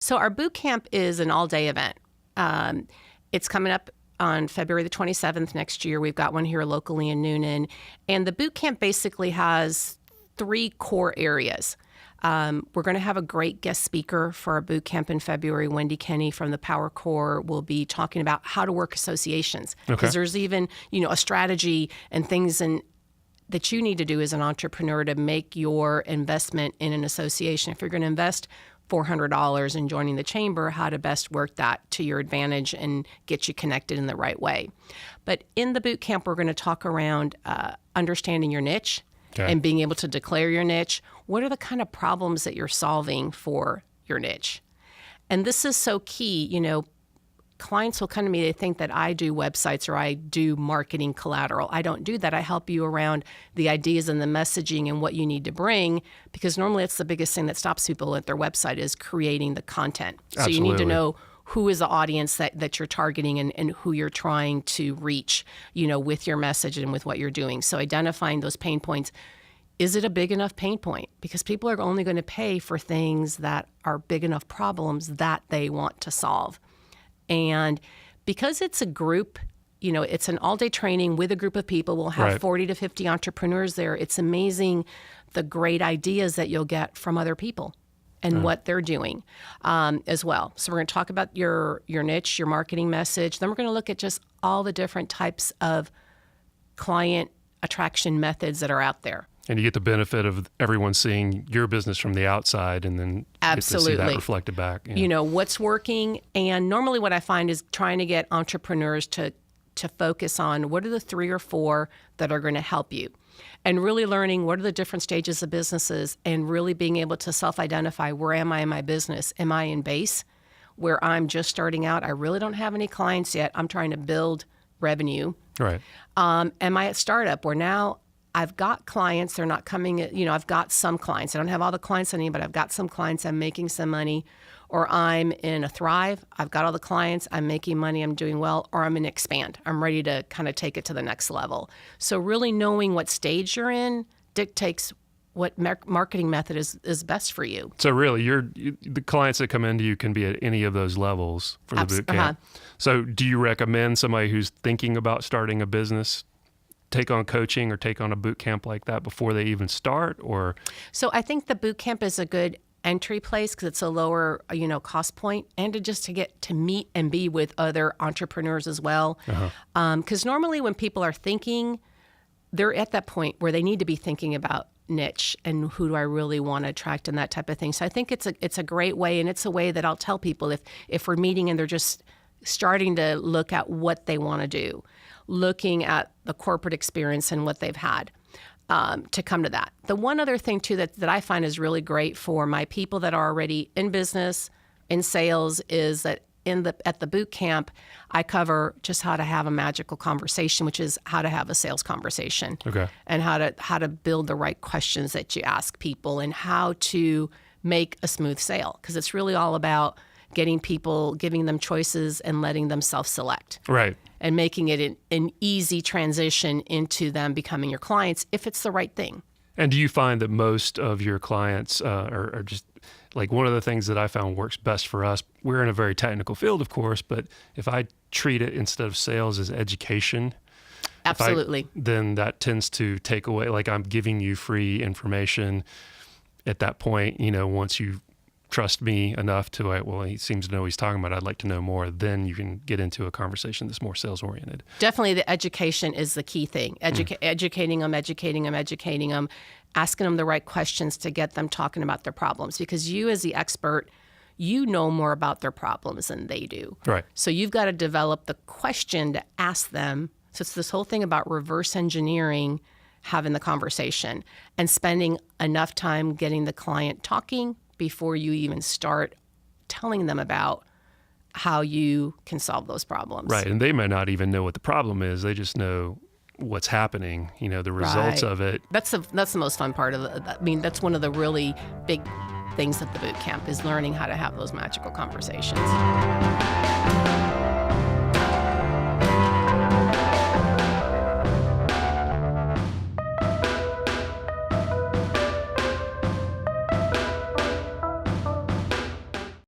So our boot camp is an all-day event. It's coming up on February the 27th next year. We've got one here locally in Noonan. And the boot camp basically has 3 core areas. We're going to have a great guest speaker for our boot camp in February. Wendy Kenny from the Power Core will be talking about how to work associations. Because there's even, a strategy and things that you need to do as an entrepreneur to make your investment in an association. If you're going to invest $400 in joining the chamber, how to best work that to your advantage and get you connected in the right way. But in the boot camp, we're going to talk around understanding your niche. Okay. And being able to declare your niche. What are the kind of problems that you're solving for your niche? And this is so key. Clients will come to me, they think that I do websites or I do marketing collateral. I don't do that. I help you around the ideas and the messaging and what you need to bring, because normally it's the biggest thing that stops people at their website is creating the content. Absolutely. So you need to know who is the audience that you're targeting and who you're trying to reach, with your message and with what you're doing. So identifying those pain points. Is it a big enough pain point? Because people are only going to pay for things that are big enough problems that they want to solve. And because it's a group, it's an all-day training with a group of people. We'll have 40 to 50 entrepreneurs there. It's amazing the great ideas that you'll get from other people and what they're doing as well. So we're going to talk about your niche, your marketing message. Then we're going to look at just all the different types of client attraction methods that are out there. And you get the benefit of everyone seeing your business from the outside and then Absolutely. Get to see that reflected back. What's working. And normally what I find is trying to get entrepreneurs to focus on what are the 3 or 4 that are going to help you. And really learning what are the different stages of businesses and really being able to self-identify, where am I in my business? Am I in base where I'm just starting out? I really don't have any clients yet. I'm trying to build revenue. Right. Am I at startup where now I've got clients, they're not coming, I've got some clients. I don't have all the clients I need, but I've got some clients, I'm making some money. Or I'm in a thrive, I've got all the clients, I'm making money, I'm doing well. Or I'm in expand, I'm ready to kind of take it to the next level. So really knowing what stage you're in dictates what marketing method is best for you. So really, the clients that come into you can be at any of those levels for the boot camp. So do you recommend somebody who's thinking about starting a business take on coaching or take on a boot camp like that before they even start? Or so I think the boot camp is a good entry place because it's a lower, cost point, and to get to meet and be with other entrepreneurs as well. Because normally when people are thinking, they're at that point where they need to be thinking about niche and who do I really want to attract and that type of thing. So I think it's a great way, and it's a way that I'll tell people if we're meeting and they're just starting to look at what they want to do, looking at the corporate experience and what they've had. To come to that. The one other thing, too, that I find is really great for my people that are already in business, in sales, is that at the boot camp, I cover just how to have a magical conversation, which is how to have a sales conversation. Okay. And how to build the right questions that you ask people and how to make a smooth sale. Because it's really all about getting people, giving them choices and letting them self-select. Right. And making it an easy transition into them becoming your clients if it's the right thing. And do you find that most of your clients are just like one of the things that I found works best for us? We're in a very technical field, of course, but if I treat it instead of sales as education, absolutely, then that tends to take away, like I'm giving you free information at that point, once you trust me enough to, well, he seems to know what he's talking about, I'd like to know more, then you can get into a conversation that's more sales-oriented. Definitely the education is the key thing. Educating them, asking them the right questions to get them talking about their problems. Because you as the expert, you know more about their problems than they do. Right. So you've got to develop the question to ask them. So it's this whole thing about reverse engineering, having the conversation and spending enough time getting the client talking before you even start telling them about how you can solve those problems. Right, and they may not even know what the problem is. They just know what's happening, the results of it. That's the most fun part of it. I mean, that's one of the really big things at the boot camp is learning how to have those magical conversations.